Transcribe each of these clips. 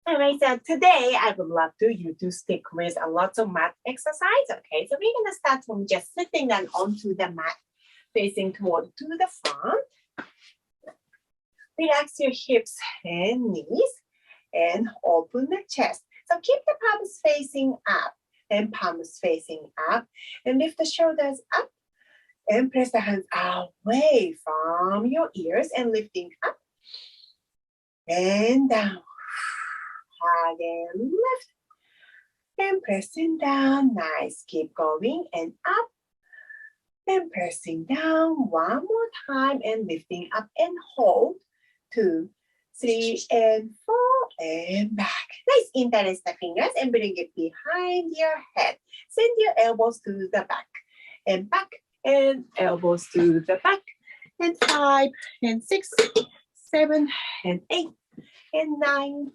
All right, so today I would love you to stick with a lot of mat exercise. Okay, so we're gonna start from just sitting down onto the mat, facing toward to the front. Relax your hips and knees and open the chest. So keep the palms facing up and palms facing up and lift the shoulders up and press the hands away from your ears and lifting up and down. Again, lift and pressing down. Nice. Keep going and up and pressing down one more time and lifting up and hold. 2, 3, and 4 and back. Nice. Interlace the fingers and bring it behind your head. Send your elbows to the back and elbows to the back and 5 and 6, 7 and 8 and 9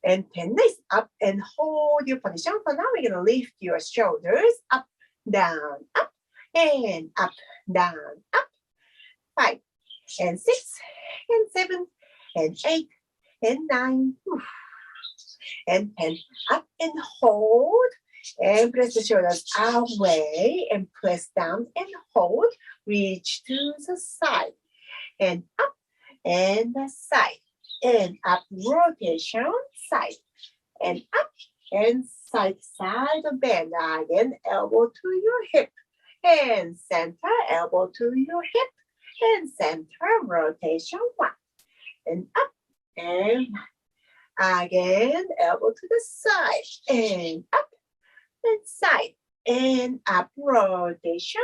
and 10. Nice. Up and hold your position. So now we're going to lift your shoulders up, down, up, and up, down, up. 5 and 6 and 7 and 8 and 9 and 10. Up and hold and press the shoulders away and press down and hold. Reach to the side and up and the side and up. Rotation, side and up and side bend. Again, elbow to your hip and center, elbow to your hip and center. Rotation, 1 and up and again, elbow to the side and up and side and up. Rotation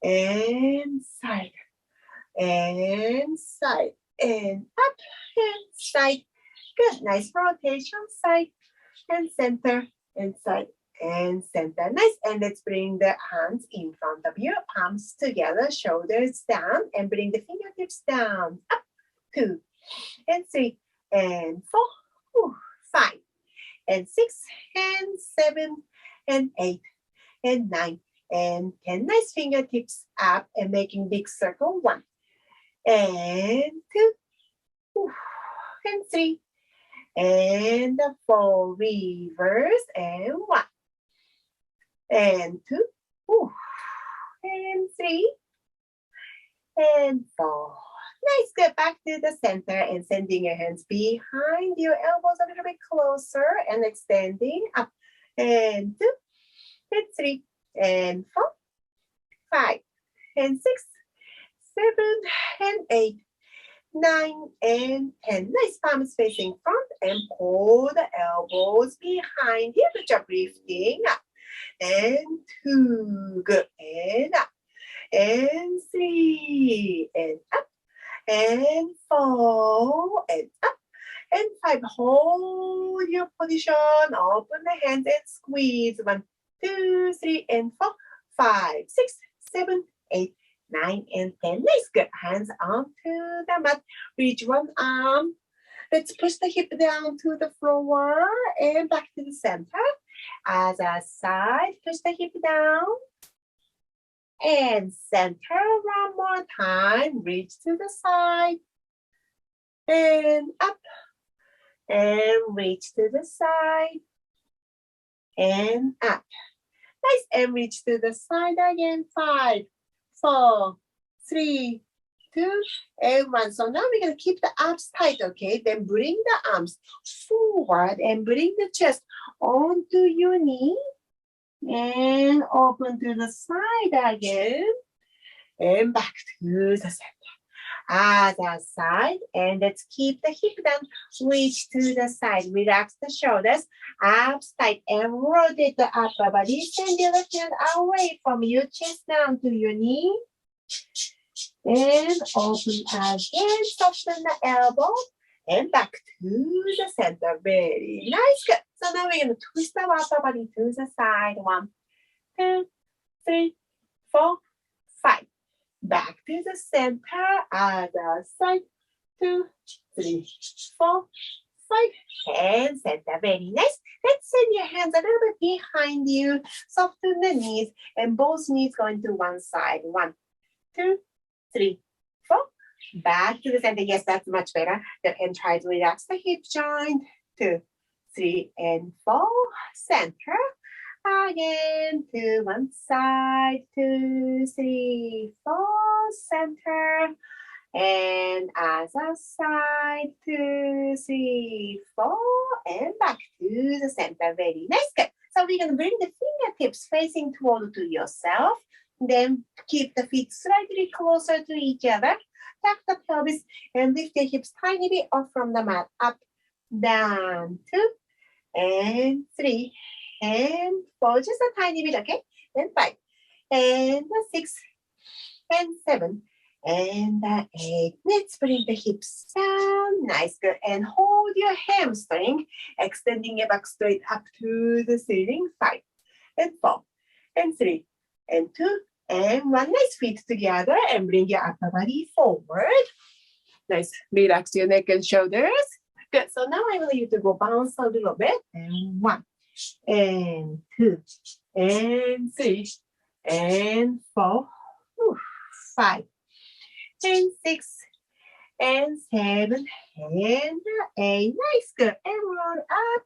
and side and side and up and side. Good. Nice rotation, side and center and side and center. Nice. And let's bring the hands in front of you, palms together, shoulders down, and bring the fingertips down. Up. 2 and 3 and 4, 5 and 6 and 7 and 8 and 9 and 10. Nice. Fingertips up and making big circle. 1 and 2 and 3 and 4. Reverse and 1 and 2 and 3 and 4. Nice. Get back to the center and sending your hands behind your elbows a little bit closer and extending up. And 2 and 3 and 4, 5 and 6, 7 and 8, 9 and 10. Nice. Palms facing front and pull the elbows behind you. Good job. Lifting up. And 2. Good. And up. And 3 and up. And 4 and up and 5. Hold your position. Open the hands and squeeze. 1, 2, 3 and 4, 5, 6, 7, 8, 9 and 10. Nice. Good. Hands onto the mat. Reach one arm. Let's push the hip down to the floor and back to the center. As a side, push the hip down. And center one more time. Reach to the side. And up. And reach to the side. And up. Nice. And reach to the side again. 5, 4, 3, 2, and 1. So now we're going to keep the arms tight, okay? Then bring the arms forward and bring the chest onto your knee. And open to the side again. And back to the center. Other side. And let's keep the hip down. Reach to the side. Relax the shoulders. Abs tight. And rotate the upper body. Send your left hand away from your chest down to your knee. And open again. Soften the elbow. And back to the center. Very nice. Good. So now we're going to twist our upper body to the side. 1, 2, 3, 4, 5. Back to the center. Other side. 2, 3, 4, 5. And center. Very nice. Let's send your hands a little bit behind you. Soften the knees. And both knees going to one side. 1, 2, 3, 4, Back to the center. Yes, that's much better. And try to relax the hip joint. 2, 3, and 4. Center. Again, to one side. 2, 3, 4. Center. And other side. 2, 3, 4. And back to the center. Very nice. Good. So we're going to bring the fingertips facing toward to yourself. Then keep the feet slightly closer to each other. Tuck the pelvis and lift your hips tiny bit off from the mat. Up, down, 2, and 3, and 4. Just a tiny bit, okay? Then 5, and 6, and 7, and 8. Let's bring the hips down. Nice, good. And hold your hamstring, extending your back straight up to the ceiling. 5, and 4, and 3, and 2, and 1. Nice, feet together and bring your upper body forward. Nice. Relax your neck and shoulders. Good. So now I want you to go bounce a little bit. And 1, and 2, and 3, and 4, 5, and 6, and 7, and 8. Nice. Good. And roll up.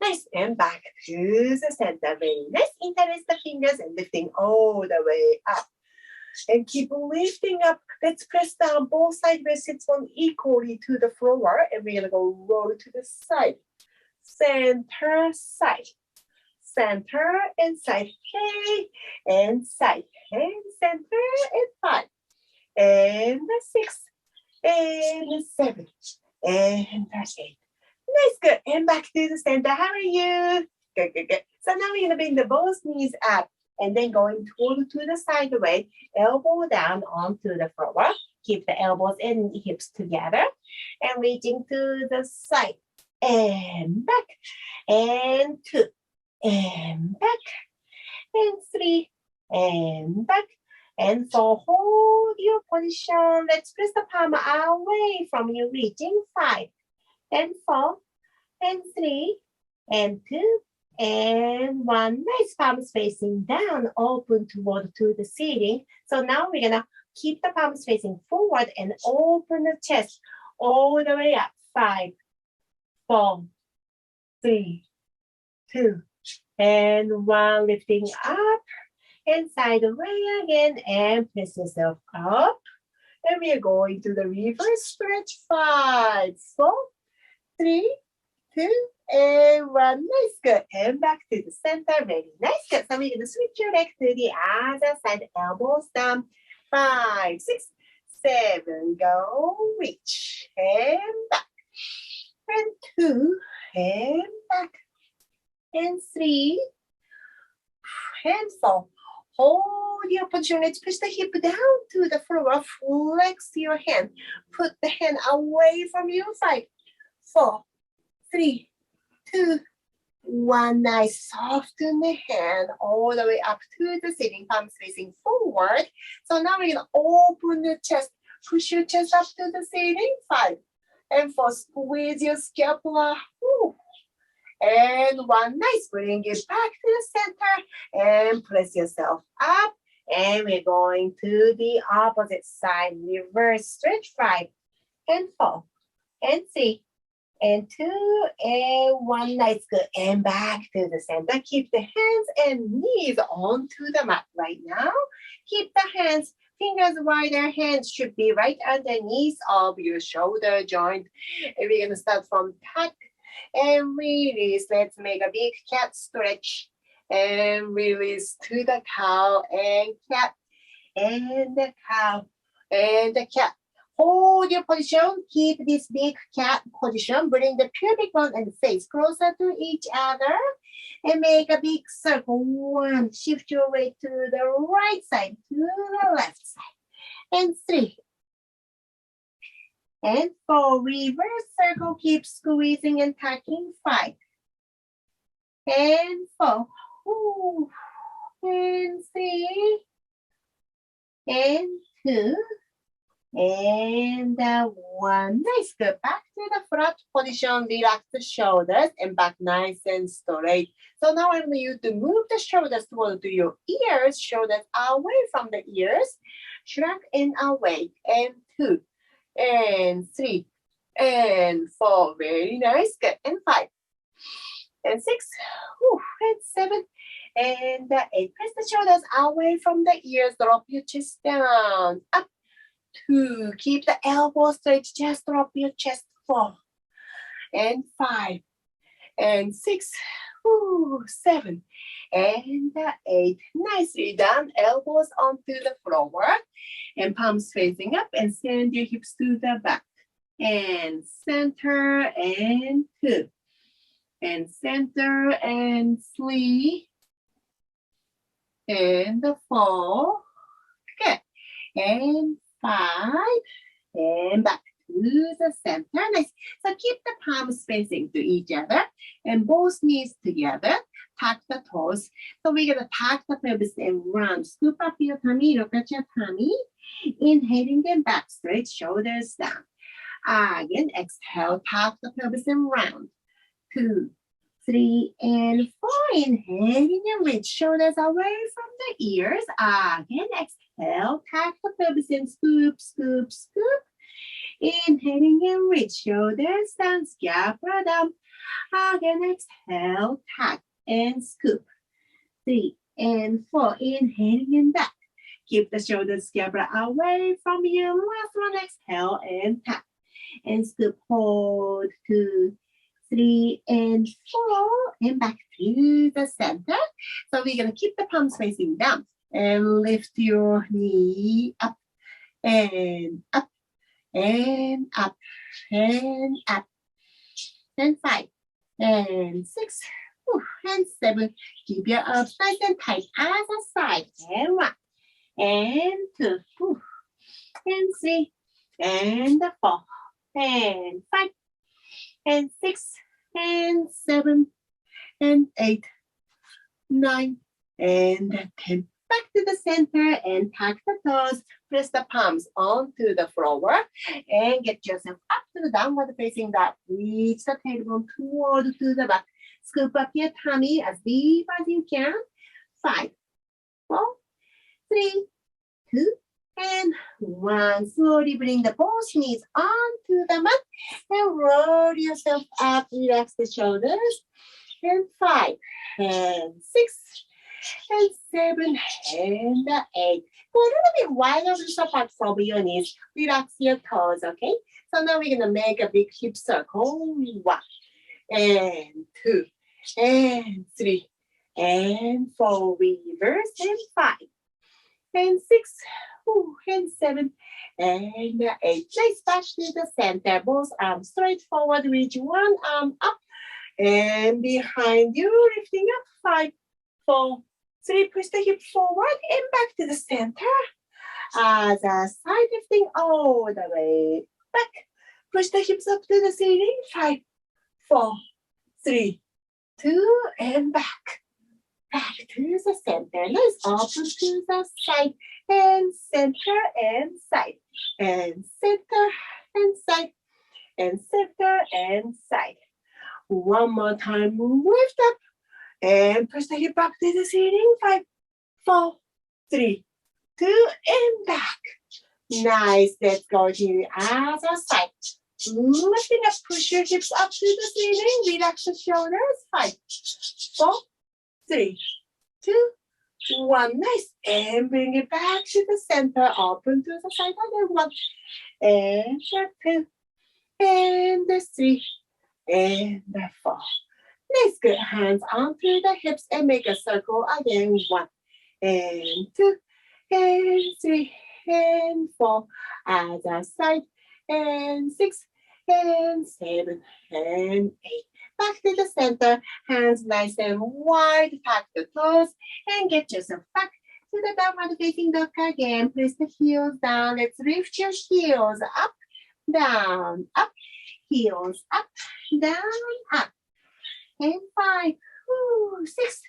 Nice, and back to the center. Very nice. Interlace the fingers and lifting all the way up. And keep lifting up. Let's press down both sides where sits one equally to the floor. And we're going to go roll to the side. Center, side. Center and side. Okay. And side. And center and 5. And 6. And 7. And 8. Nice, good. And back to the center. How are you? Good, good, good. So now we're going to bring the both knees up and then going toward to the side away. Elbow down onto the floor. Keep the elbows and hips together. And reaching to the side. And back. And 2. And back. And 3. And back. And 4. Hold your position. Let's press the palm away from you. Reaching 5. And 4, and 3, and 2, and 1. Nice, palms facing down, open toward to the ceiling. So now we're gonna keep the palms facing forward and open the chest all the way up. 5, 4, 3, 2, and 1. Lifting up and side away again, and press yourself up. And we are going to the reverse stretch. 5, 4, 3, 2, and 1. Nice, good. And back to the center. Very nice, good. So we're going to switch your leg to the other side. Elbows down. 5, 6, 7. Go. Reach. And back. And 2. And back. And 3. And 4. Hold your position. Let's push the hip down to the floor. Flex your hand. Put the hand away from you. 5, 4, 3, 2, 1. Nice. Soften the hand all the way up to the ceiling. Palms facing forward. So now we're going to open the chest. Push your chest up to the ceiling. 5, and 4. Squeeze your scapula. And 1. Nice. Bring it back to the center. And press yourself up. And we're going to the opposite side. Reverse stretch. 5, and 4, and 3, and 2, and 1. Nice, good. And back to the center. Keep the hands and knees onto the mat right now. Keep the hands, fingers wider. Hands should be right underneath of your shoulder joint. And we're going to start from tuck and release. Let's make a big cat stretch. And release to the cow and cat. And the cow and the cat. Hold your position. Keep this big cat position. Bring the pubic bone and face closer to each other. And make a big circle. 1. Shift your weight to the right side, to the left side. And 3. And 4. Reverse circle. Keep squeezing and tucking. 5. And 4. And 3. And 2. And 1. Nice. Good. Back to the front position. Relax the shoulders and back nice and straight. So now I want you to move the shoulders toward your ears. Shoulders away from the ears. Shrug and away. And 2, and 3, and 4. Very nice. Good. And 5, and 6, and 7, and 8. Press the shoulders away from the ears. Drop your chest down. Up. 2. Keep the elbows straight. Just drop your chest. 4, and 5, and 6, 7, and 8. Nicely done. Elbows onto the floor and palms facing up, and send your hips to the back. And center, and 2, and center, and 3, and 4. Good. And 5, and back to the center. Nice. So keep the palms facing to each other and both knees together. Tuck the toes. So we're going to tuck the pelvis and round. Scoop up your tummy. Look at your tummy. Inhaling and back straight. Shoulders down. Again, exhale. Tuck the pelvis and round. 2, 3, and 4. Inhaling and reach. Shoulders away from the ears. Again, exhale. Tuck the pelvis and scoop, scoop, scoop. Inhaling and reach, shoulders down, scapula down. Again, exhale, tuck and scoop. 3 and 4, inhaling and back. Keep the shoulders, scapula away from you. Last one, exhale and tuck and scoop. Hold. 2, 3, and 4, and back to the center. So we're gonna keep the palms facing down and lift your knee up and up. And up, and up, and 5, and 6, and 7. Keep your arms nice and tight as a side. And 1, and 2, and 3, and 4, and 5, and 6, and 7, and 8, 9, and 10. Back to the center and tuck the toes. Press the palms onto the floor and get yourself up to the downward facing dog. Reach the tailbone toward to the back. Scoop up your tummy as deep as you can. 5, 4, 3, 2, and 1. Slowly bring the both knees onto the mat and roll yourself up. Relax the shoulders. And 5, and 6, and 7, and 8. Go a little bit wider apart from your knees. Relax your toes, okay? So now we're gonna make a big hip circle. 1, and 2, and 3, and 4. Reverse, and 5, and 6, and 7, and 8. Nice. Back to the center. Both arms straight forward. Reach one arm up and behind you. Lifting up. 5, 4, 3. Push the hip forward and back to the center. As a side lifting all the way back. Push the hips up to the ceiling. 5, 4, 3, 2, and back. Back to the center. Nice. Open to the side and center and side and center and side and center and side. One more time. Lift up and push the hip up to the ceiling. 5, 4, 3, 2, and back. Nice. Let's go to the other side. Lifting up, push your hips up to the ceiling. Relax the shoulders. 5, 4, 3, 2, 1. Nice. And bring it back to the center. Open to the side. And 1, and 2, and 3, and 4. Nice. Good. Hands onto the hips and make a circle again. 1, and 2, and 3, and 4. Other side. And 6, and 7, and 8. Back to the center. Hands nice and wide. Tuck the toes and get yourself back to the downward facing dog again. Press the heels down. Let's lift your heels up, down, up. Heels up, down, up. And 5, 6,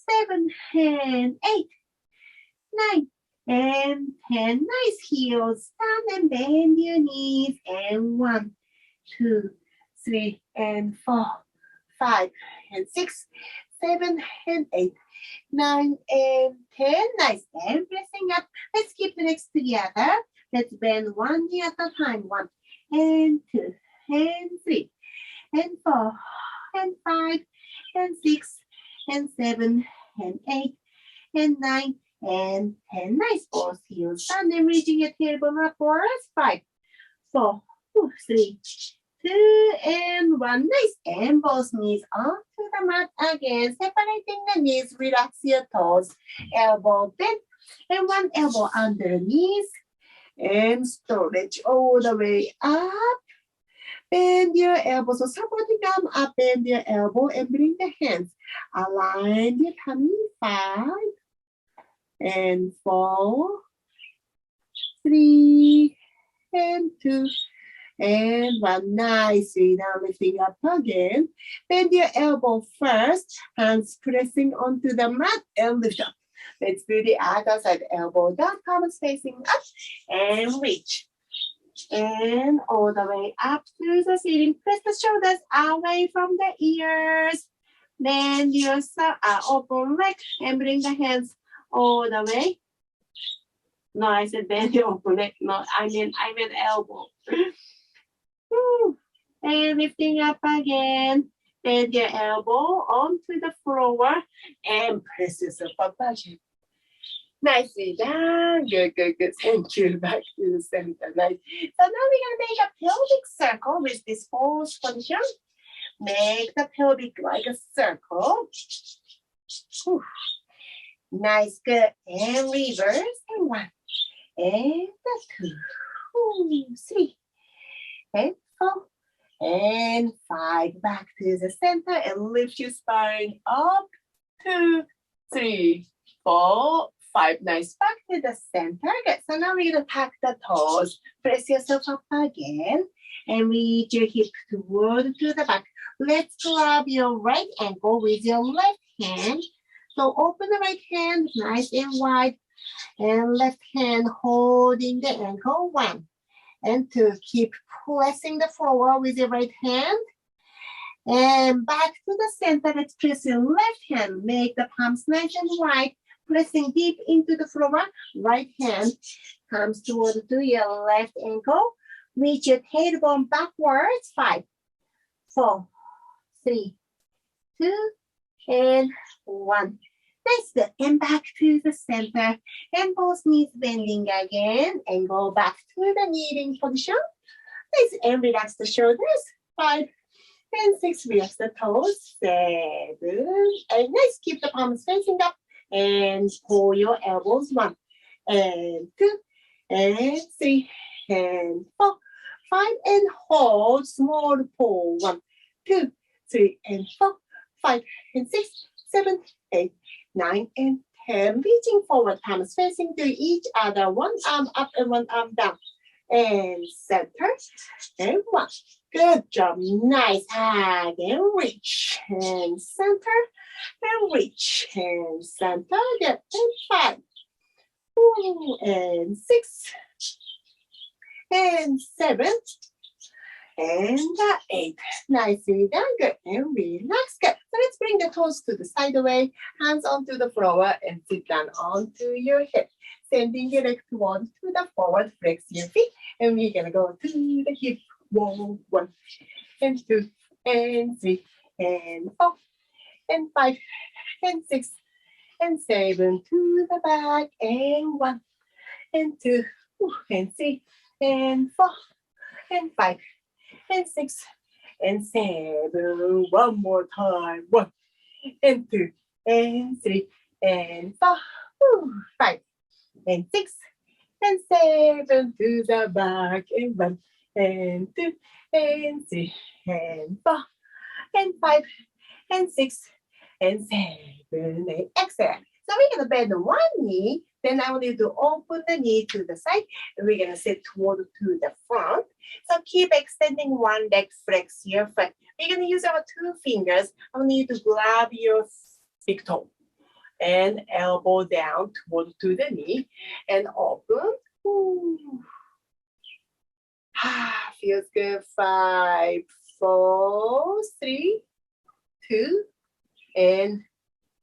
7, and 8, 9, and 10. Nice. Heels down and bend your knees. And 1, 2, 3, and 4, 5, and 6, 7, and 8, 9, and 10. Nice. And pressing up. Let's keep the legs together. Let's bend one knee at a time. 1 and 2 and 3 and 4 and 5 and 6 and 7 and 8 and 9 and 10. Nice. Both heels down and reaching your tailbone upwards. 5, 4, 3, 2 and 1. Nice. And both knees onto the mat again. Separating the knees. Relax your toes. Elbow bend. And one elbow underneath. And stretch all the way up. Bend your elbow. So supporting arm up. Bend your elbow and bring the hands. Align your tummy. 5 and 4, 3 and 2 and 1. Nicely. Now lifting up again. Bend your elbow first. Hands pressing onto the mat and lift up. Let's do the other side. Elbow down, palms facing up and reach. And all the way up to the ceiling. Press the shoulders away from the ears. Bend your open leg and bring the hands all the way. No, I said bend your open leg. No, I meant elbow. And lifting up again. Bend your elbow onto the floor and press yourself up again. Nicely done. Good, good, good. Thank you. Back to the center. Nice. So now we're going to make a pelvic circle with this pose position. Make the pelvic like a circle. Whew. Nice, good. And reverse. And 1. And 2. 3. And 4. And 5. Back to the center and lift your spine up. 2, 3, 4, 5. Nice. Back to the center. Good. So now we're going to tuck the toes. Press yourself up again. And reach your hip toward to the back. Let's grab your right ankle with your left hand. So open the right hand nice and wide. And left hand holding the ankle. 1 and 2. Keep pressing the floor with your right hand. And back to the center. Let's press your left hand. Make the palms nice and wide. Pressing deep into the floor. Right hand comes toward to your left ankle. Reach your tailbone backwards. 5, 4, 3, 2, and 1. Nice. Good. And back to the center. And both knees bending again. And go back to the kneeling position. Nice. And relax the shoulders. 5 and 6. Relax the toes. 7. And nice. Keep the palms facing up. And pull your elbows. 1 and 2 and 3 and 4. 5 and hold. Small pull. 1, 2, 3 and 4. 5 and 6, 7, 8, 9 and 10. Reaching forward, palms facing to each other. One arm up and one arm down. And center. And 1. Good job. Nice. Hug and reach. And center. And reach. And center. Good. And 5. And 6. And 7. And 8. Nicely done. Good. And relax. Good. So let's bring the toes to the side away. Hands onto the floor and sit down onto your hip. Sending your leg towards to the forward. Flex your feet. And we're going to go to the hip. 1 and 2 and 3 and 4 and 5 and 6 and 7 to the back. And 1 and 2 and 3 and 4 and 5 and 6 and 7. One more time. 1 and 2 and 3 and 4, 5 and 6 and 7 to the back. And 1 and 2 and 3 and 4 and 5 and 6 and 7. And excellent. So we're going to bend one knee. Then I want you to open the knee to the side. And we're going to sit toward to the front. So keep extending one leg, flex your foot. We're going to use our 2 fingers. I want you to grab your big toe and elbow down toward to the knee and open. Feels good. 5, 4, 3, 2, and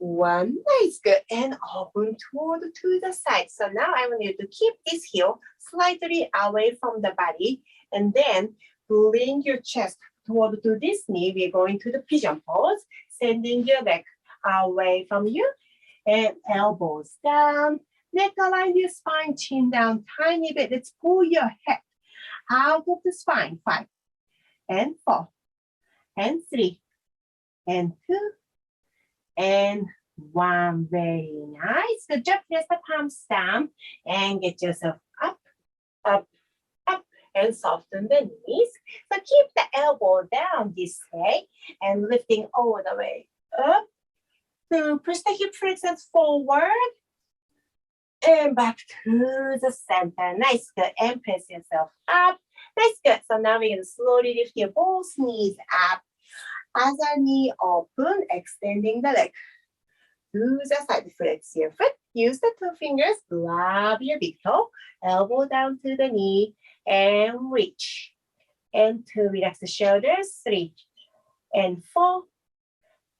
1. Nice, good. And open toward to the side. So now I want you to keep this heel slightly away from the body. And then bring your chest toward to this knee. We're going to the pigeon pose. Sending your leg away from you. And elbows down. Neck align your spine, chin down tiny bit. Let's pull your head out of the spine. 5 and 4 and 3 and 2 and 1. Very nice. Good job. Press the palms down and get yourself up, up, up, and soften the knees. So keep the elbow down this way and lifting all the way up. So push the hip flexors forward and back to the center. Nice, good. And press yourself up. Nice, good. So now we're going to slowly lift your both knees up. Other knee open, extending the leg to the side. Flex your foot. Use the 2 fingers. Grab your big toe. Elbow down to the knee and reach. And 2. Relax the shoulders. 3 and 4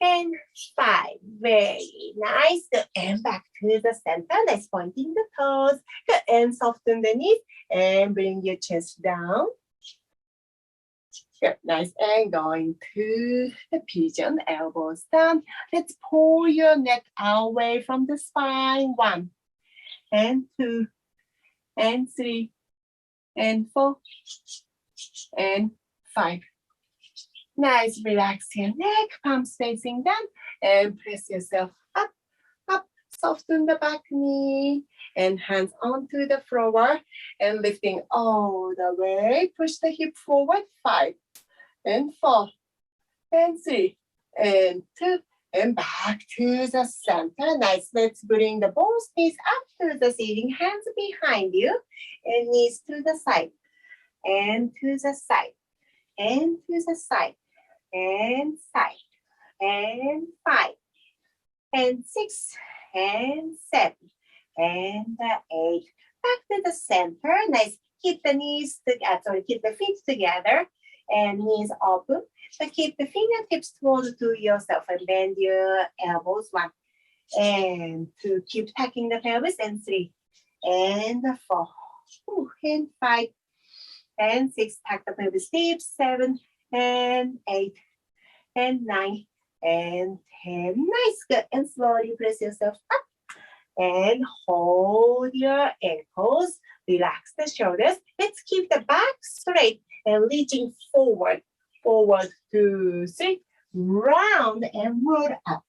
and 5. Very nice. Good. And back to the center. Nice, pointing the toes. Good. And soften the knees. And bring your chest down. Good. Nice. And going to the pigeon. Elbows down. Let's pull your neck away from the spine. 1 and 2 and 3 and 4 and 5. Nice. Relax your neck, palms facing down, and press yourself up, up. Soften the back knee and hands onto the floor and lifting all the way. Push the hip forward. 5 and 4 and 3 and 2 and back to the center. Nice. Let's bring the both knees up to the ceiling. Hands behind you and knees to the side and to the side and to the side. And side, and 5, and 6, and 7, and 8. Back to the center. Nice. Keep the knees together. Keep the feet together, and knees open. So keep the fingertips towards to yourself, and bend your elbows. 1 and 2. Keep tucking the pelvis. And 3 and 4, and 5 and 6. Tuck the pelvis deep. 7 and 8 and 9 and 10. Nice, good. And slowly press yourself up and hold your ankles. Relax the shoulders. Let's keep the back straight and reaching forward. Forward, 2, 3. Round and roll up.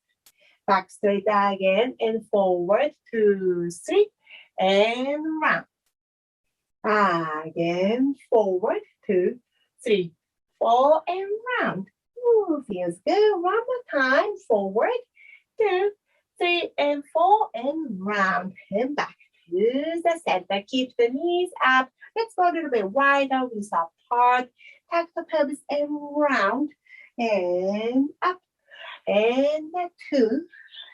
Back straight again and forward, 2, 3. And round. Again, forward, 2, 3. 4 and round. Ooh, feels good. 1 more time. Forward. 2, 3, and 4 and round. And back to the center. Keep the knees up. Let's go a little bit wider. Wrists apart. Tuck the pelvis and round. And up. And 2.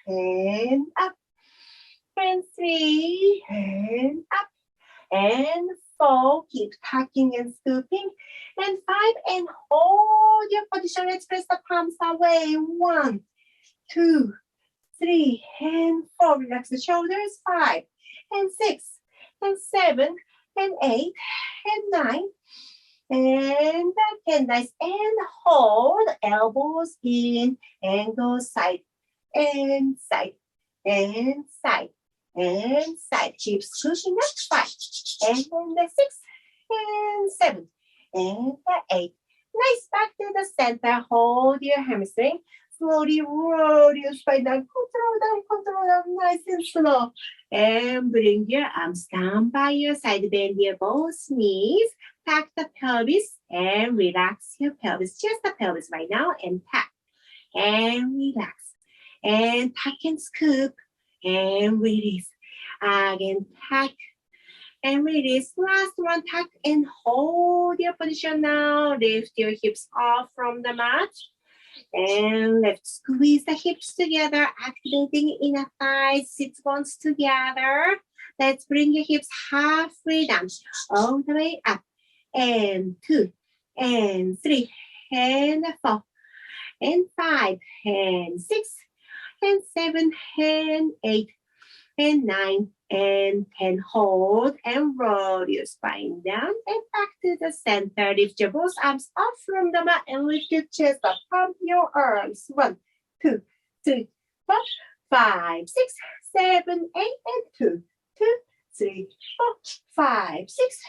And up. And 3. And up. And 4. Keep tucking and scooping. And 5 and hold your position. Let's press the palms away. 1, 2, 3, and 4. Relax the shoulders. 5 and 6 and 7 and 8 and 9 and 10. Nice. And hold. Elbows in and go side and side and side and side. Keep pushing up. 5 and 6 and 7 and 8. Nice. Back to the center. Hold your hamstring. Slowly roll your spine down. Control down. Nice and slow. And bring your arms down by your side. Bend your both knees. Tuck the pelvis and relax your pelvis. Just the pelvis right now. And tuck and relax. And tuck and scoop and release. Again, tuck and release. Last one, tuck and hold your position now. Lift your hips off from the mat. And let's squeeze the hips together, activating inner thighs, sit bones together. Let's bring your hips halfway down, all the way up. And 2, and 3, and 4, and 5, and 6, and 7 and 8 and 9 and 10. Hold and roll your spine down and back to the center. Lift your both arms up from the mat and lift your chest up. Pump your arms. 1, 2, 3, 4, 5, 6, 7, 8, and 2, 2, 3, 4, 5, 6,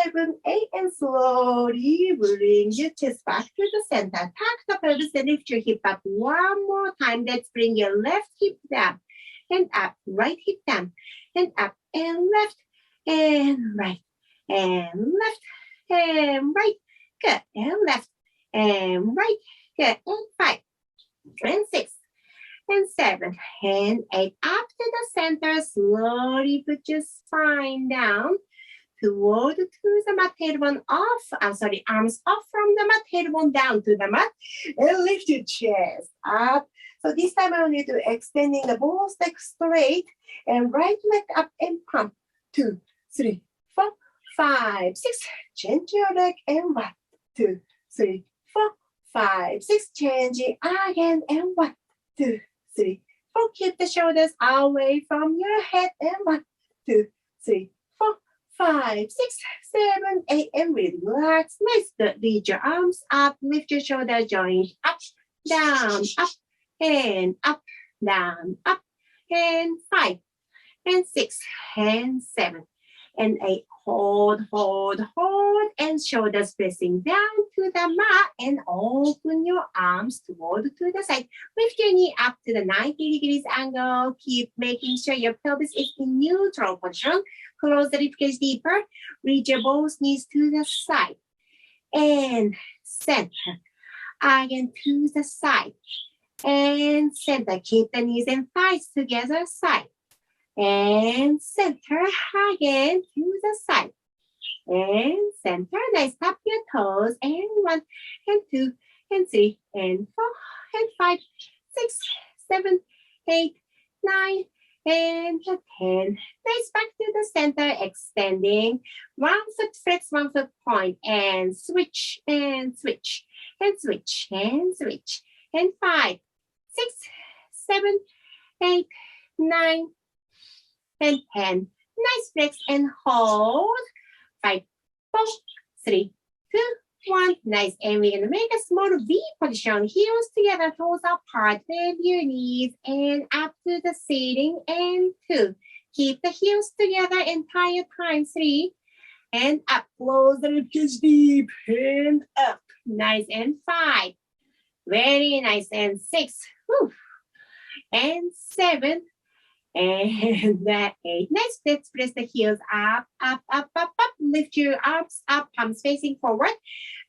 7, 8, and slowly bring your chest back to the center. Tuck the pelvis and lift your hip up one more time. Let's bring your left hip down and up, right hip down, and up, and left, and right, and left, and right, good, and left, and right, good, and 5, and 6, and 7, and 8, up to the center. Slowly put your spine down toward to the mat, tailbone off, arms off from the mat, tailbone down to the mat, and lift your chest up. So this time I want you to extending the both legs straight and right leg up and pump. 2, 3, 4, 5, 6. Change your leg and 1, 2, 3, 4, 5, 6. Change it again and 1, 2, 3, 4. Keep the shoulders away from your head and 1, 2, 3, 4, 5, 6, 7, 8, and relax. Nice. Good. Lead your arms up. Lift your shoulder joint up, down, up, and up, down, up, and 5, and 6, and 7, and 8. Hold, hold, hold, and shoulders pressing down to the mat, and open your arms toward to the side. Lift your knee up to the 90 degrees angle. Keep making sure your pelvis is in neutral position. Close the ribcage deeper. Reach your both knees to the side, and center. Again to the side, and center. Keep the knees and thighs together, side, and center. Again to the side, and center. Nice. Tap your toes, and 1, and 2, and 3, and 4, and 5, 6, 7, 8, 9, and 10. Nice. Back to the center, extending. 1 foot flex, 1 foot point, and switch, and switch, and switch, and switch, and 5, 6, 7, 8, 9, and 10. Nice. Flex and hold. 5, 4, 3, 2, 1. Nice. And we're going to make a small V position. Heels together, toes apart with your knees, and up to the ceiling, and 2. Keep the heels together entire time. 3, and up. Close the ribcage deep, and up. Nice. And 5. Very nice. And 6. Whew. And 7. And 8. Nice. Let's press the heels up, up, up, up, up. Lift your arms up, palms facing forward.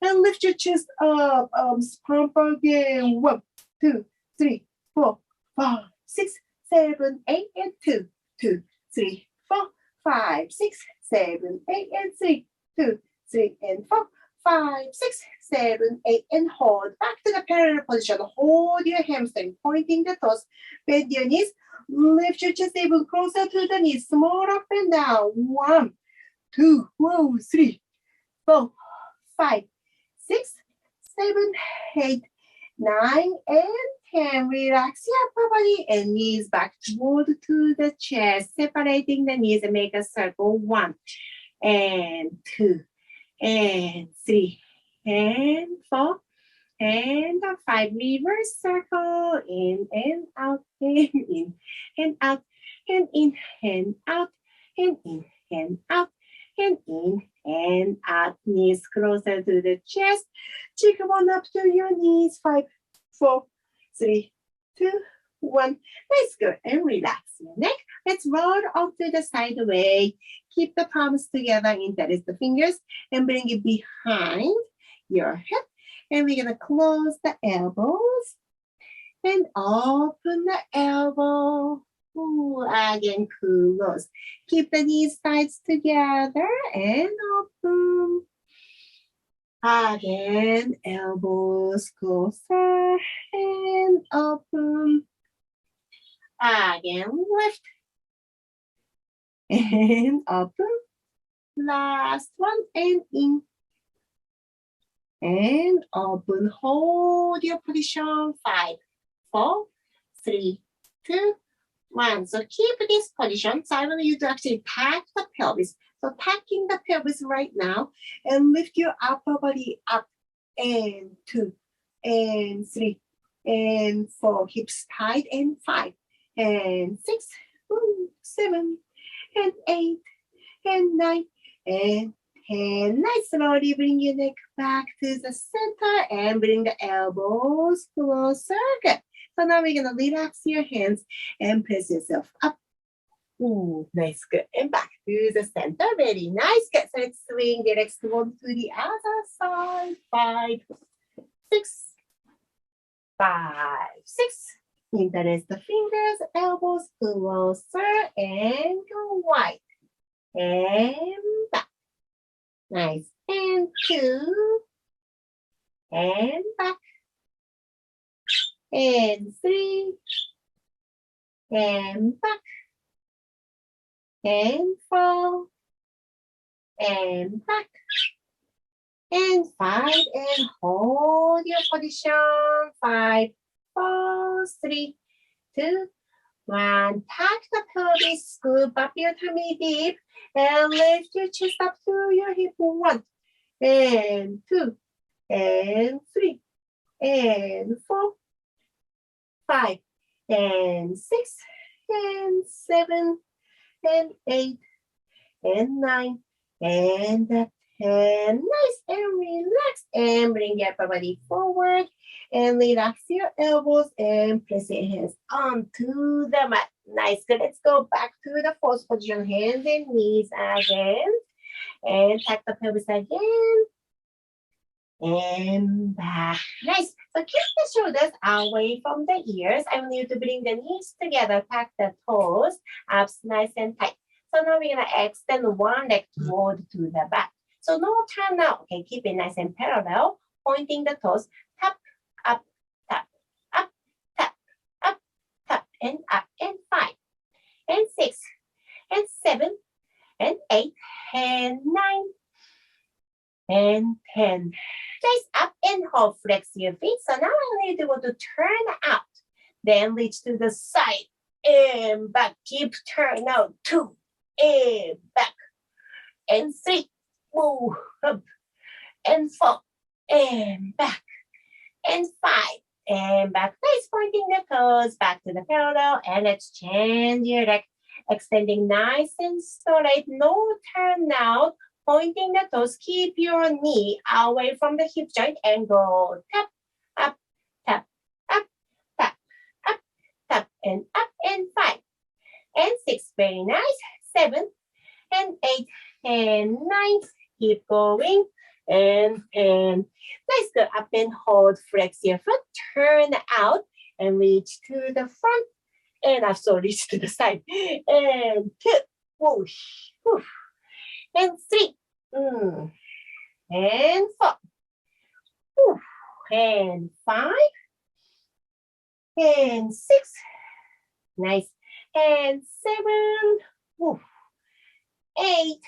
And lift your chest up, arms pump again. 1, 2, 3, 4, 5, 6, 7, 8, and 2, 2, 3, 4, 5, 6, 7, 8, and 3, 2, 3, and 4, 5, 6, 7, 8, and hold. Back to the parallel position. Hold your hamstring, pointing the toes. Bend your knees. Lift your chest even closer to the knees. Small up and down. 1, 2, 3, 4, 5, 6, 7, 8, 9, and 10. Relax your upper body and knees back toward to the chest. Separating the knees and make a circle. 1, and 2, and 3, and 4, and 5. Reverse circle. In and out, and in and out, and in and out, and in and out, and in and out. Knees closer to the chest. Cheekbone up to your knees. 5, 4, 3, 2, 1. Let's go and relax your neck. Let's roll off to the side way. Keep the palms together, interlace the fingers, and bring it behind your head. And we're going to close the elbows and open the elbow. Ooh, again, close. Keep the knees, thighs together and open. Again, elbows closer and open. Again, lift and open. Last one, and in. And open. Hold your position. 5, 4, 3, 2, 1. So keep this position. So I want you to actually tack the pelvis. So tacking the pelvis right now and lift your upper body up. And 2, and 3, and 4. Hips tight. And 5, and 6, 7, and 8, and 9, and 10. Nice. Slowly bring your neck back to the center and bring the elbows closer. Good. So now we're going to relax your hands and press yourself up. Nice. Good. And back to the center. Very nice. Good. So let's swing the legs to the other side. 5, 6, 5, 6. Interlace the fingers, elbows closer, and go wide. And back. Nice. And 2. And back. And 3. And back. And 4. And back. And 5. And hold your position. 5, 4, 3, 2, 1. Tuck the pelvis, scoop up your tummy deep, and lift your chest up to your hip. 1, and 2, and 3, and 4, 5, and 6, and 7, and 8, and 9, and 10. Nice. And relax. And bring your upper body forward. And relax your elbows and press your hands onto the mat. Nice. Good. Let's go back to the force position. Hands and knees again. And tuck the pelvis again. And back. Nice. So keep the shoulders away from the ears. I want you to bring the knees together. Tuck the toes up nice and tight. So now we're going to extend one leg toward to the back. So no turn now. Okay, keep it nice and parallel. Pointing the toes. Tap, up, tap, up, tap, up, tap, and up, and 5, and 6, and 7, and 8, and 9, and 10. Face up and hold. Flex your feet. So now I need to go to turn out. Then reach to the side and back. Keep turn out. 2, and back. And 3. Move up. And 4. And back. And 5. And back. Nice. Pointing the toes back to the parallel. And let's change your leg. Extending nice and straight. No turn out. Pointing the toes. Keep your knee away from the hip joint and go tap, up, tap, up, tap, up, tap, and up, and 5, and 6. Very nice. 7, and 8, and 9. Keep going. And nice. Go up and hold. Flex your foot. Turn out and reach to the front. And also reach to the side. And 2. Whoosh, whoosh. And 3. And 4. Whoosh. And 5. And 6. Nice. And 7. Whoosh. 8.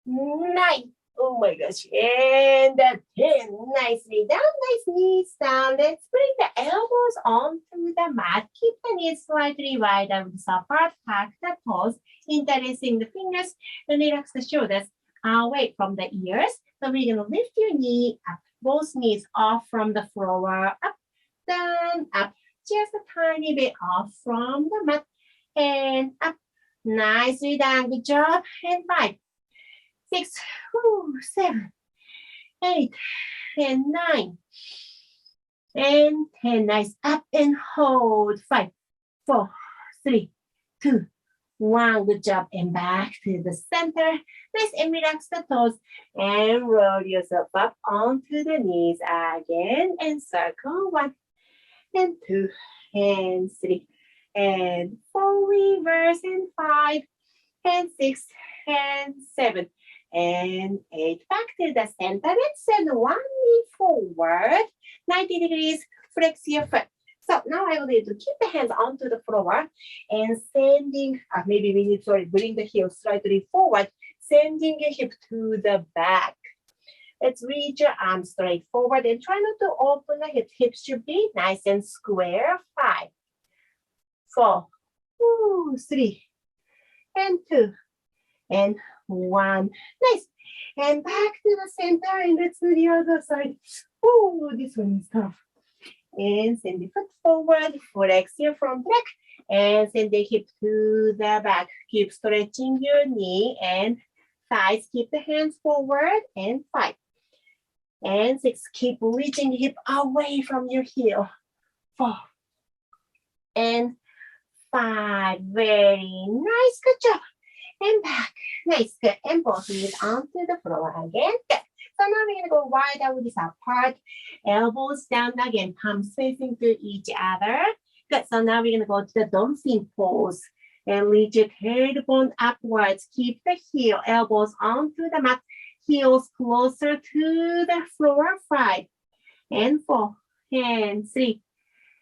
9. Oh my gosh. And 10. Nicely down. Nice knees down. Let's bring the elbows onto the mat. Keep the knees slightly wider with apart. Tuck the toes. Interlacing the fingers. And relax the shoulders away from the ears. So we're going to lift your knee up. Both knees off from the floor. Up, down, up. Just a tiny bit off from the mat. And up. Nicely down. Good job. And 5, 6, 7, 8, and 9, and 10. Nice. Up and hold. 5, 4, 3, 2, 1. Good job. And back to the center. Nice. And relax the toes. And roll yourself up onto the knees again. And circle. 1, and 2, and 3, and 4. Reverse. And 5, and 6, and 7. And 8. Back to the center. Let's send one knee forward. 90 degrees. Flex your foot. So now I will need to keep the hands onto the floor and sending, maybe we need to bring the heel slightly forward, sending your hip to the back. Let's reach your arms straight forward and try not to open the hips. Hips should be nice and square. 5, 4, 3, and 2, and 1. Nice. And back to the center, and let's do the other side. Ooh, this one is tough. And send the foot forward, flex your front leg, and send the hip to the back. Keep stretching your knee and thighs. Keep the hands forward, and 5. And 6, keep reaching the hip away from your heel. 4, and 5. Very nice, good job. And back, nice, good. And both knees onto the floor again. Good. So now we're gonna go wide elbows apart, elbows down again, palms facing to each other. Good, so now we're gonna go to the dolphin pose and reach your tailbone upwards. Keep the heel, elbows onto the mat, heels closer to the floor. 5, and 4, and 3,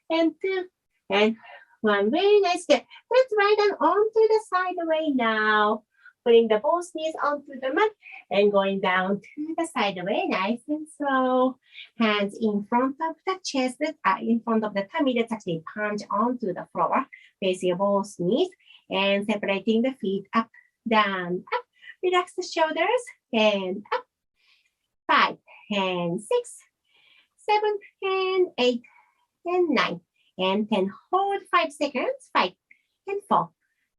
and 2, and 1. Very nice, good. Let's right hand onto the side away now. Putting the both knees onto the mat and going down to the side away, nice and slow. Hands in front of the chest, in front of the tummy. Let's actually punch onto the floor. Face your both knees and separating the feet up, down, up. Relax the shoulders and up. 5, and 6, 7, and 8, and 9, and 10. Hold 5 seconds. 5, and 4,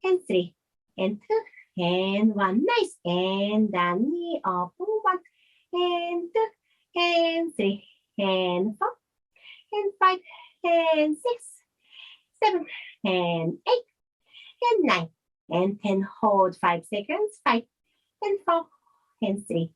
and 3, and 2, and 1. Nice. And down, knee up. 1, and 2, and 3, and 4, and 5, and 6, 7, and 8, and 9, and 10. Hold 5 seconds. 5, and 4, and 3,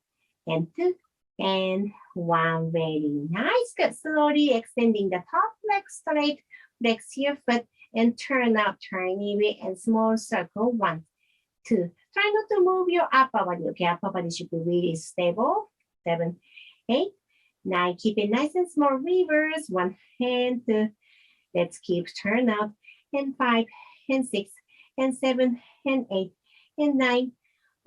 and 2, and 1. Very nice. Good. Slowly extending the top leg straight. Flex your foot and turn out, tiny way and small circle. 1, 2. Try not to move your upper body. Okay, upper body should be really stable. 7, 8, 9. Keep it nice and small. Reverse. 1, and 2. Let's keep turn out. And 5, and 6, and 7, and 8, and 9.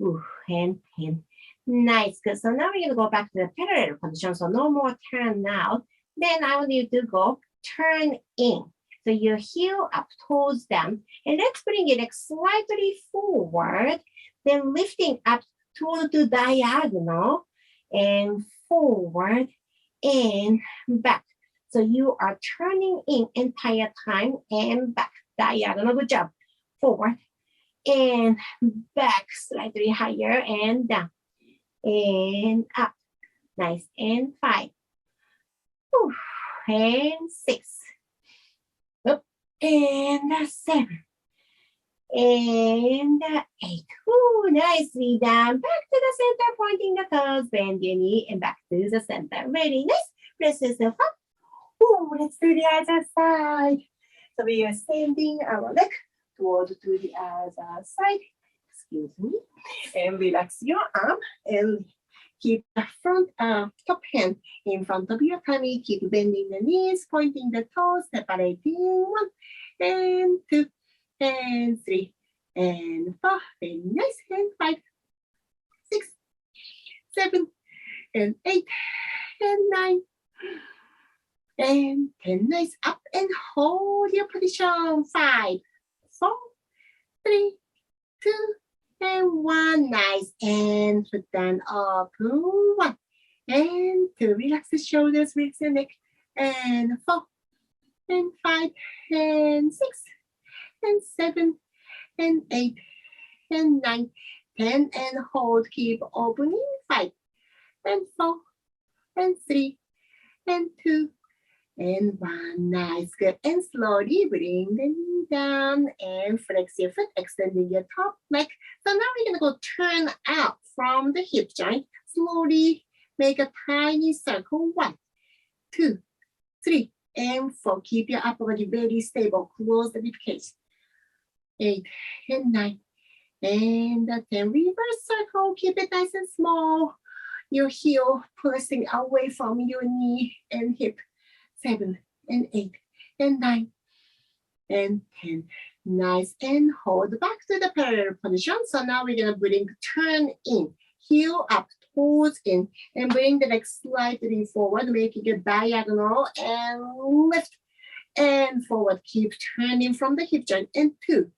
Ooh, and 10. Nice. Good. So now we're going to go back to the parallel position. So no more turn out. Then I want you to go turn in. So your heel up, toes down. And let's bring it like slightly forward. Then lifting up toward the diagonal. And forward and back. So you are turning in entire time and back. Diagonal. Good job. Forward and back. Slightly higher and down. And up. Nice. And 5. Ooh. And 6. Up. And 7. And 8. Ooh, nicely down. Back to the center, pointing the toes. Bend your knee and back to the center. Very nice. Press yourself up. Ooh, let's do the other side. So we are extending our leg towards to the other side. Excuse me. And relax your arm and keep the front top hand in front of your tummy. Keep bending the knees, pointing the toes, separating. 1, and 2, and 3, and 4. Very nice. And 5, 6, 7, and 8, and 9, and 10. Nice. Up and hold your position. 5, 4, 3, 2, and 1. Nice. And foot down up. 1, and 2. Relax the shoulders, relax the neck. And 4, and 5, and 6, and 7, and 8, and 9, 10. And hold. Keep opening. 5, and 4, and 3, and 2, and 1. Nice. Good. And slowly bring the knee down and flex your foot, extending your top leg. So now we're going to go turn out from the hip joint. Slowly make a tiny circle. 1, 2, 3, and 4. Keep your upper body very stable. Close the ribcage. 8, and 9, and 10. Reverse circle. Keep it nice and small. Your heel pressing away from your knee and hip. 7, and 8, and 9, and 10. Nice. And hold back to the parallel position. So now we're going to bring turn in. Heel up, toes in, and bring the leg slightly forward, making a diagonal and lift. and forward. Keep turning from the hip joint, and 2.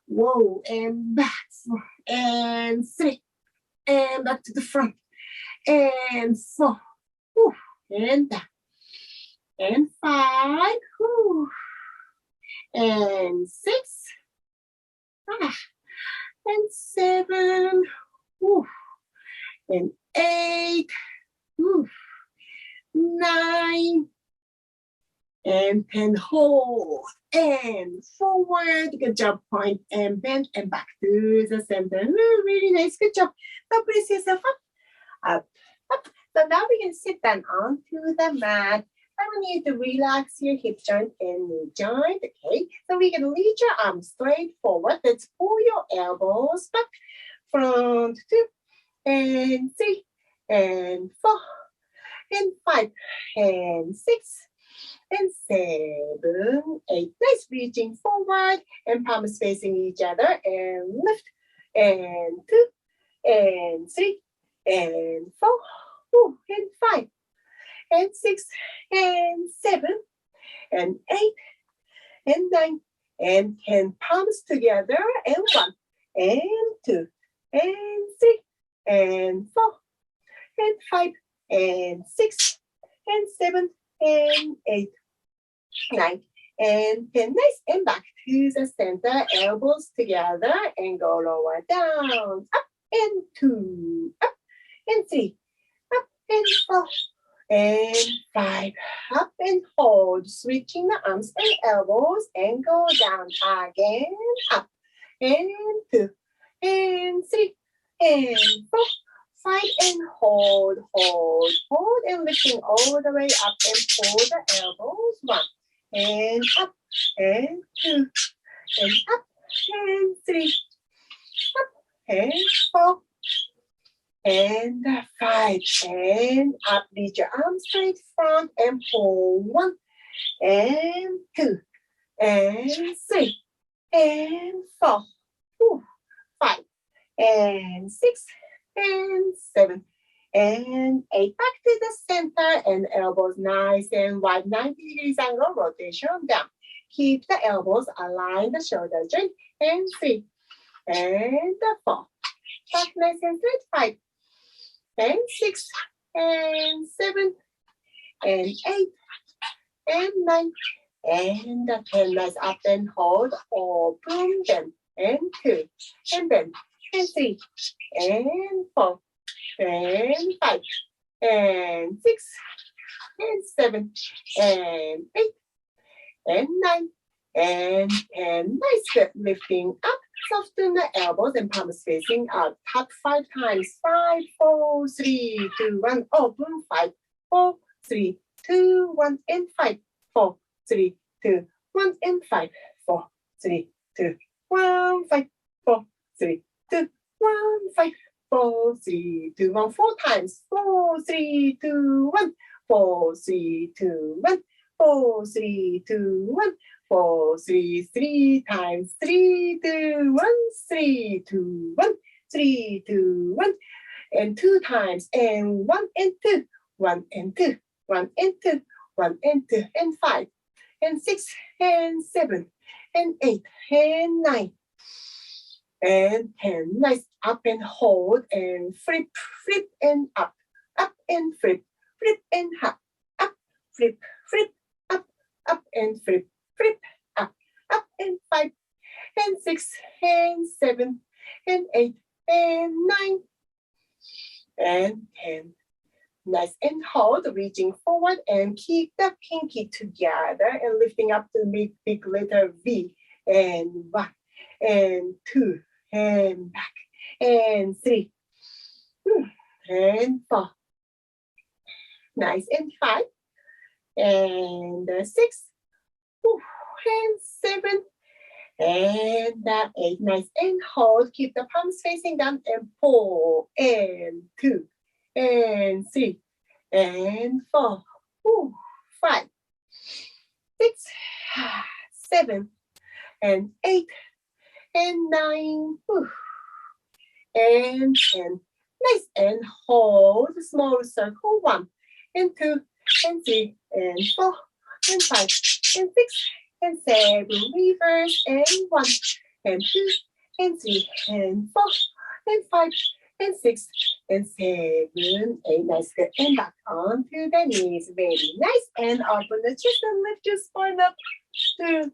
Whoa, and back, 4, and 3, and back to the front, and 4, whew, and down, and 5, whew, and 6, and 7, whew, and 8, whew, 9, and 10. Hold and forward. Good job. Point and bend and back to the center. Really nice. Good job. Now brace yourself up, up. So now we can sit down onto the mat. I want you to relax your hip joint and knee joint. Okay. So we can lead your arms straight forward. Let's pull your elbows back. Front 2 and 3 and 4 and 5 and 6 and 7, 8. Nice. Reaching forward and palms facing each other and lift. And 2 and 3 and 4 and 5 and 6 and 7 and 8 and 9 and 10. Palms together and 1 and 2 and 3 and 4 and 5 and 6 and 7 and 8, 9 and 10. Nice. And back to the center. Elbows together and go lower down. Up and 2. Up and 3. Up and 4 and 5. Up and hold. Switching the arms and elbows and go down again. Up and 2 and 3 and 4. 5 and hold, hold, hold, and lifting all the way up and pull the elbows. 1 and up and 2 and up and 3, up and 4 and 5 and up. Lead your arms straight front and pull. 1 and 2 and 3 and 4, 5 and 6 and 7 and 8. Back to the center and elbows nice and wide. 90 degrees angle rotation down. Keep the elbows aligned the shoulder joint. And 3 and 4. Back nice and straight. 5 and 6 and 7 and 8 and 9 and 10. Nice. Up and hold. Open them. And 2 and then and 3 and 4 and 5 and 6 and 7 and 8 and 9 and 10. Nice. Step lifting up. Soften the elbows and palms facing out. Tap 5 times. 5, 4, 3, 2, 1. Open. 5, 4, 3, 2, 1 and 5, 4, 3, 2, 1 and 5, 4, 3, 2, 1, 5, 4, 3, 2, 1, 5, 4, 3, 2, 1. 4 times. 4, 3, 2, 1. 4, 3, 2, 1. 4, 3, 2, 1. 4, 3, 3 times. 3, 2, 1. 3, 2, 1. 3, 2, 1. And 2 times. And 1 and 2. 1 and 2. 1 and 2. 1 and 2. And 5 and 6 and 7 and 8 and 9 and 10. Nice. Up and hold and flip, flip and up, up and flip, flip and up, flip, flip, up and flip, flip, up and 5 and 6 and 7 and 8 and 9 and 10. Nice. And hold, reaching forward and keep the pinky together and lifting up to make big letter V. And 1 and 2 and back and 3 and 4. Nice. And 5 and 6 and 7 and 8. Nice. And hold. Keep the palms facing down and pull. And 2 and 3 and 4, 5, 6, 7 and 8 and 9 and 10. Nice. And hold. Small circle. 1 and 2 and 3 and 4 and 5 and 6 and 7, reverse, and 1 and 2 and 3 and 4 and 5 and 6 and 7, 8. Nice, good. And back onto the knees. Very nice. And open the chest and lift your spine up. 2,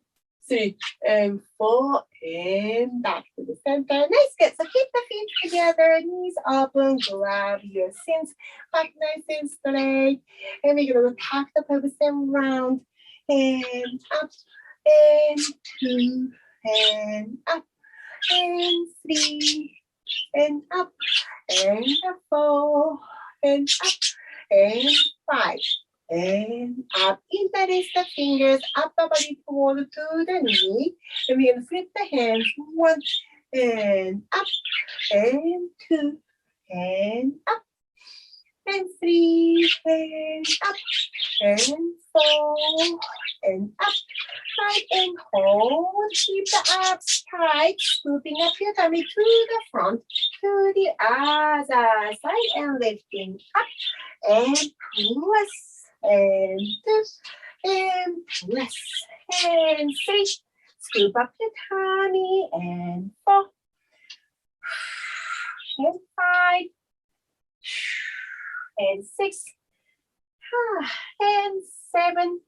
3, and 4, and back to the center. Nice, good. So keep the feet together, knees open, grab your shins back nice and straight. And we're going to tuck the pelvis round and up, and 2, and up, and 3, and up, and 4, and up, and 5, and up. Interlace the fingers, upper body forward to the knee. And we're going to flip the hands, 1, and up, and 2, and up, and 3, and up, and 4, and up, 5, and hold. Keep the abs tight, scooping up your tummy to the front, to the other side, and lifting up, and press, and 2, and press, and 3, scoop up your tummy, and 4, and 5, and 6, and 7,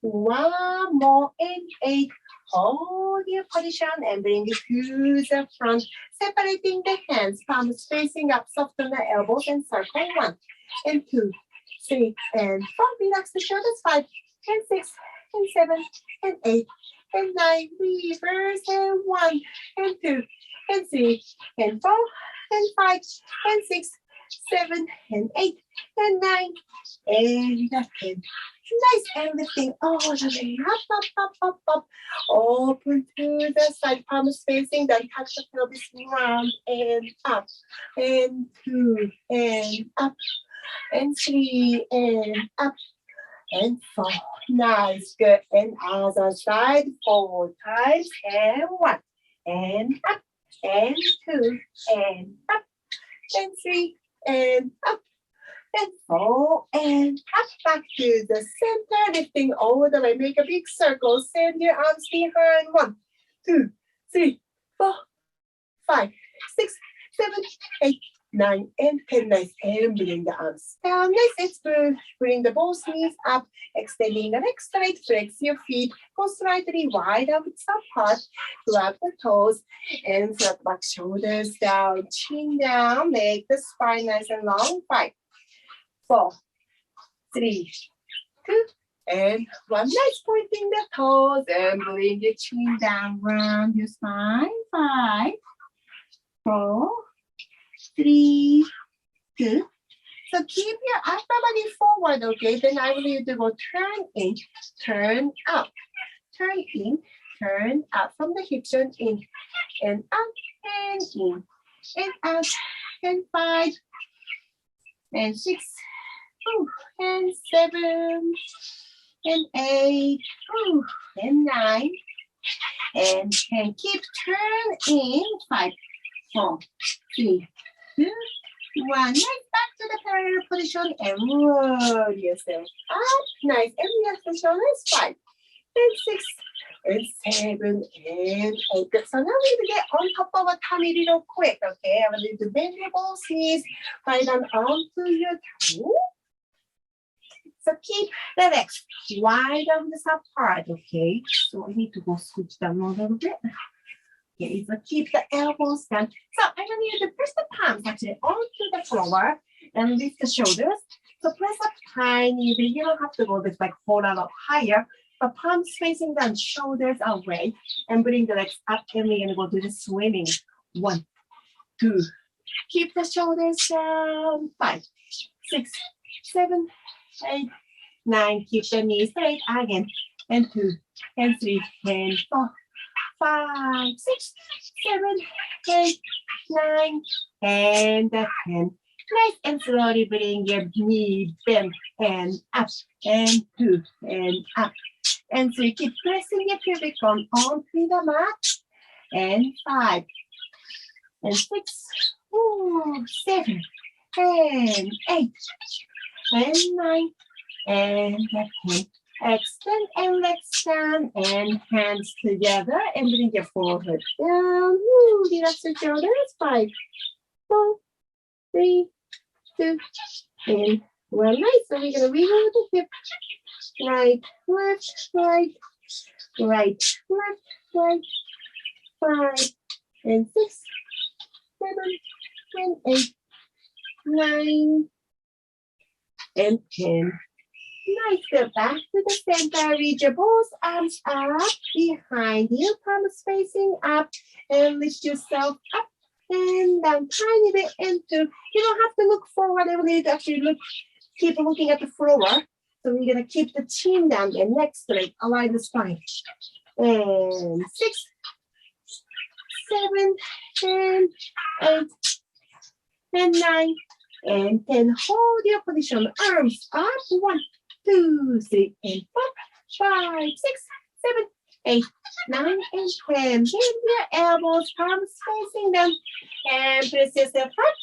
1 more, and 8. Hold your position and bring it to the front, separating the hands, palms facing up, soften the elbows and circle 1 and 2, 3, and 4. Relax the shoulders, 5 and 6 and 7 and 8 and 9. Reverse, and 1 and 2 and 3 and 4 and 5 and 6, 7 and 8 and 9 and 10. Nice, and lifting all the way up, up, up, up, up. Open to the side, palms facing down, touch the pelvis round and up, and 2 and up, and 3 and up, and 4. Nice, good. And other side, 4 times, and 1 and up, and 2 and up, and 3 and up, and 4 and up, back to the center, lifting all the way. Make a big circle. Send your arms behind. 1, 2, 3, 4, 5, 6, 7, 8, 9, and 10. Nice. And bring the arms down. Nice. It's good. Bring the both knees up. Extending the legs straight. Flex your feet. Go slightly wide up apart. Grab the toes and flat back, shoulders down, chin down. Make the spine nice and long. 5, 4, 3, 2, and 1. Nice, pointing the toes and bring your chin down, round your spine. 5, 4, 3, 2. So keep your upper body forward, okay? Then I want you to go turn in, turn out, turn in, turn out from the hips, turn in, and out, and in, and out, and 5, and 6, and 7, and 8, and 9, and 10. Keep turning. 5, 4, 3, 2, 1. Nice. Back to the parallel position and roll yourself up. Nice. And relax the shoulders. 5, and 6, and 7, and 8. Good. So now we're going to get on top of a tummy real quick. Okay. I want you to bend your both knees. Right on onto your toe. So keep the legs wide on this apart, okay? So I need to go switch them a little bit. Okay, so keep the elbows down. So I want you to press the palms actually onto the floor and lift the shoulders. So press up tiny bit. You don't have to go this like hold a lot higher. But palms facing down, shoulders away, and bring the legs up. And we're gonna go do the swimming. 1, 2. Keep the shoulders down. 5, 6, 7, 8, 9. Keep the knees straight again. And 2, and 3, and 4, 5, 6, 7, 8, 9, and 10. Nice, and slowly bring your knee bend and up, and 2, and up, and 3. Keep pressing your pubic bone onto the mat, and 5, and 6, 7, and 8, and 9, and 10. Extend and let's stand and hands together and bring your forehead down. Woo, relax the shoulders. 5, 4, 3, 2, and 1. Nice. So we're gonna wiggle the hip. Right, left, right, right, left, right. 5 and 6, 7, and 8, 9, and 10. Nice. Go back to the center. Reach your both arms up behind you. Palms facing up. And lift yourself up and down. Tiny bit into. You don't have to look forward. I want you to actually keep looking at the floor. So we're going to keep the chin down and neck straight. Align the spine. And 6, 7, and 8, and 9, and 10. Hold your position. Arms up. 1, 2, 3, and 4, 5, 6, 7, 8, 9, and 10. Bend your elbows, palms facing down, and press yourself up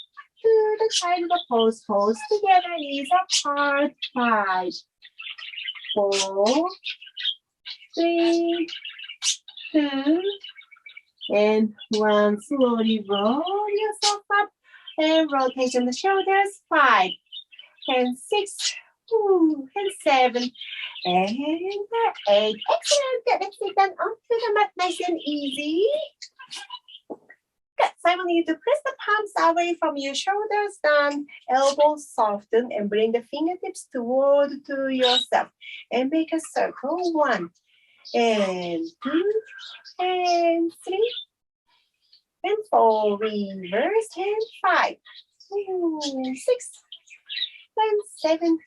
to the side of the pose. Pose together, knees apart. 5, 4, 3, 2, and 1. Slowly roll yourself up and rotation the shoulders. 5, and 6, and 7, and 8. Excellent. Good. Let's take that onto the mat, nice and easy. Good. So I want you to press the palms away from your shoulders down, elbows soften, and bring the fingertips toward to yourself. And make a circle. 1, and 2, and 3, and 4. Reverse, and 5, and 6, and 7,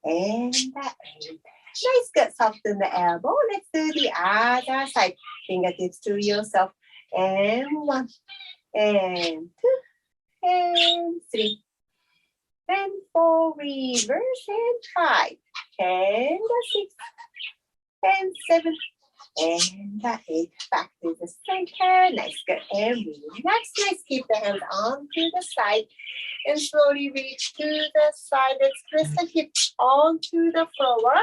and 8. Nice. Good. Soften the elbow. Let's do the other side. Fingertips to yourself. And 1, and 2, and 3, and 4. Reverse, and 5, and 6, and 7, and 8. Back to the center. Nice. Good. And relax. Nice. Keep the hands on to the side. And slowly reach to the side. Let's press the hips onto the floor.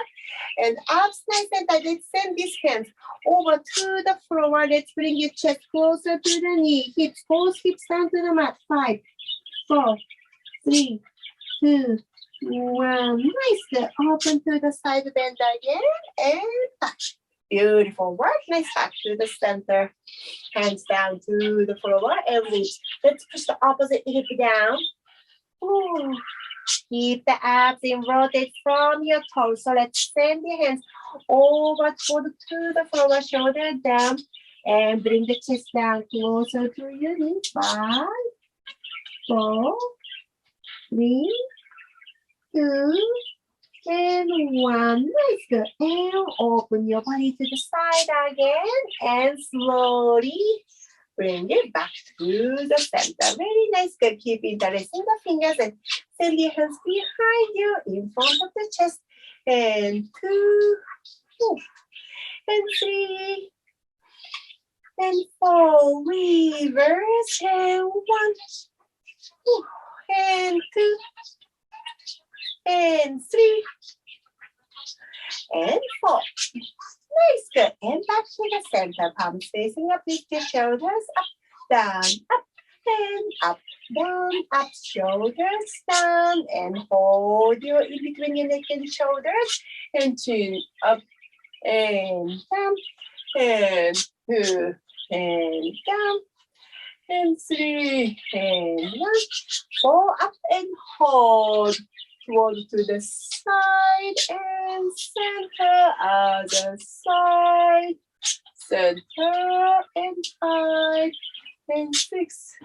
And abs nice and tight. Let's send these hands over to the floor. Let's bring your chest closer to the knee. Hips, both hips down to the mat. 5, 4, 3, 2, 1. Nice. Good. Open to the side. Bend again. And touch. Beautiful work. Nice. Back to the center. Hands down to the floor. And reach. Let's push the opposite hip down. Ooh. Keep the abs in, rotate from your toes. So let's send your hands over to the floor, shoulder down, and bring the chest down closer to your knee. 5, 4, 3, 2, and 1. Nice. Good. And open your body to the side again, and slowly bring it back to the center. Very nice. Good. Keep interlacing the fingers and send your hands behind you in front of the chest. And 2, and 3, and 4. Reverse. And 1, and 2, and 3, and 4. Nice. Good. And back to the center. Palms facing up. Lift your shoulders up, down, up, and up, down, up. Shoulders down, and hold your in between your neck and shoulders. And 2, up, and down, and 2, and down, and 3, and 1. 4, up, and hold. Roll to the side and center, other side, center, and 5, and 6,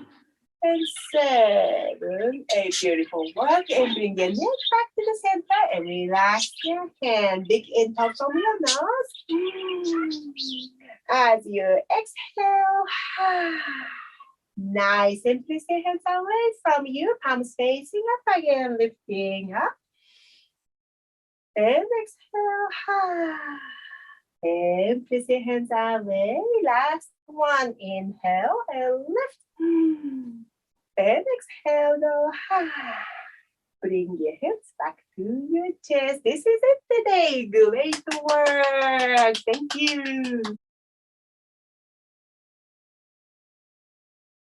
and 7, 8. Beautiful work. And bring your neck back to the center and relax your hand. Big inhale from your nose. As you exhale, nice. And place your hands away from you. Palms facing up again. Lifting up. And exhale. And place your hands away. Last one. Inhale and lift. And exhale. Go. bring your hips back to your chest. This is it today. Great work. Thank you.